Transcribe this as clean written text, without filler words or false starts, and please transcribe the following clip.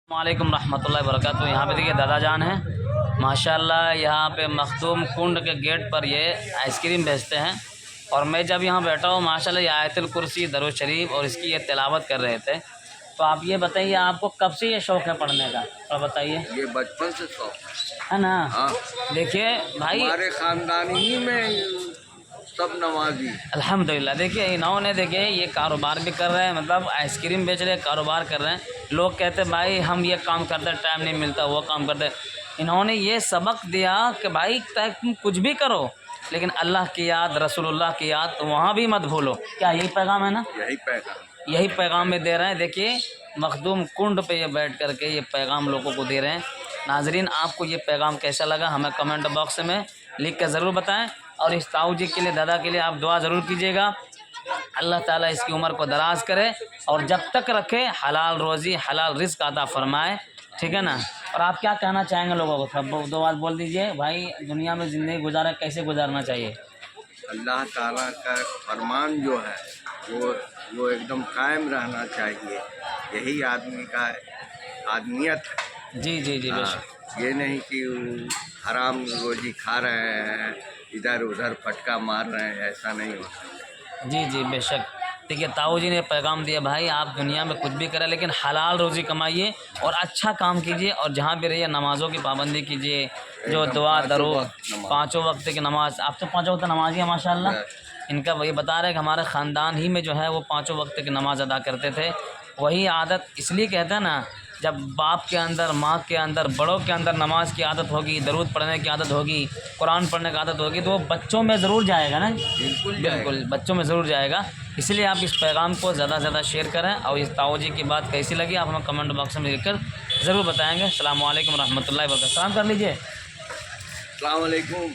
वालेकुम रहमतुल्लाहि वबरकातुहू। यहाँ पे देखिए दादा जान हैं माशाल्लाह। यहाँ पे मखदूम कुंड के गेट पर ये आइसक्रीम बेचते हैं। और मैं जब यहाँ बैठा हूँ माशाल्लाह ये आयतुल कुर्सी दरूद शरीफ और इसकी ये तिलावत कर रहे थे। तो आप ये बताइए आपको कब से ये शौक़ है पढ़ने का, और बताइए। ये बचपन से शौक है ना। हाँ, देखिए भाई हमारे खानदान ही में सब नमाजी। अल्हम्दुलिल्लाह। देखिए इन्होंने देखिए ये कारोबार भी कर रहे हैं, मतलब आइसक्रीम बेच रहे हैं, कारोबार कर रहे हैं। लोग कहते हैं भाई हम ये काम करते हैं, टाइम नहीं मिलता, वो काम करते हैं। इन्होंने ये सबक दिया कि भाई तुम कुछ भी करो लेकिन अल्लाह की याद, रसूलुल्लाह की याद तो वहाँ भी मत भूलो। क्या यही पैगाम है ना? यही पैगाम में दे रहे हैं। देखिए मखदूम कुंड पे ये बैठ करके ये पैगाम लोगों को दे रहे हैं। नाजरीन आपको ये पैगाम कैसा लगा हमें कमेंट बॉक्स में लिख कर ज़रूर बताएं। और इस ताऊ जी के लिए, दादा के लिए आप दुआ ज़रूर कीजिएगा। अल्लाह ताला इसकी उम्र को दराज करे और जब तक रखे हलाल रोज़ी हलाल रिज़्क़ अता फरमाए, ठीक है ना। और आप क्या कहना चाहेंगे लोगों को? सब दो बात बोल दीजिए भाई, दुनिया में ज़िंदगी गुजारा कैसे गुजारना चाहिए। अल्लाह ताला का फरमान जो है वो एकदम कायम रहना चाहिए। यही आदमी का आदमियत है। जी जी जी हाँ, बेशक। ये नहीं कि हराम रोजी खा रहे हैं, इधर उधर फटका मार रहे हैं, ऐसा नहीं होता। जी जी बेशक। देखिए ताऊ जी ने पैगाम दिया भाई आप दुनिया में कुछ भी करें लेकिन हलाल रोज़ी कमाइए और अच्छा काम कीजिए और जहाँ भी रहिए नमाज़ों की पाबंदी कीजिए। जो दुआ दरूद, पाँचों वक्त की नमाज़, आप तो पाँचों वक्त नमाज़ी हैं माशाल्लाह। इनका वही बता रहे हैं कि हमारे ख़ानदान ही में जो है वो पाँचों वक्त की नमाज़ अदा करते थे। वही आदत इसलिए कहते हैं ना, जब बाप के अंदर, माँ के अंदर, बड़ों के अंदर नमाज की आदत होगी, दरूद पढ़ने की आदत होगी, कुरान पढ़ने की आदत होगी तो वो बच्चों में ज़रूर जाएगा ना। बिल्कुल बच्चों में ज़रूर जाएगा। इसलिए आप इस पैगाम को ज़्यादा से ज़्यादा शेयर करें। और इस ताऊ जी की बात कैसी लगी आप हमें कमेंट बॉक्स में लिखकर ज़रूर बताएँगे। अस्सलाम वालेकुम रहमतुल्लाहि व बरकातहू। सलाम कर लीजिए। अस्सलाम वालेकुम।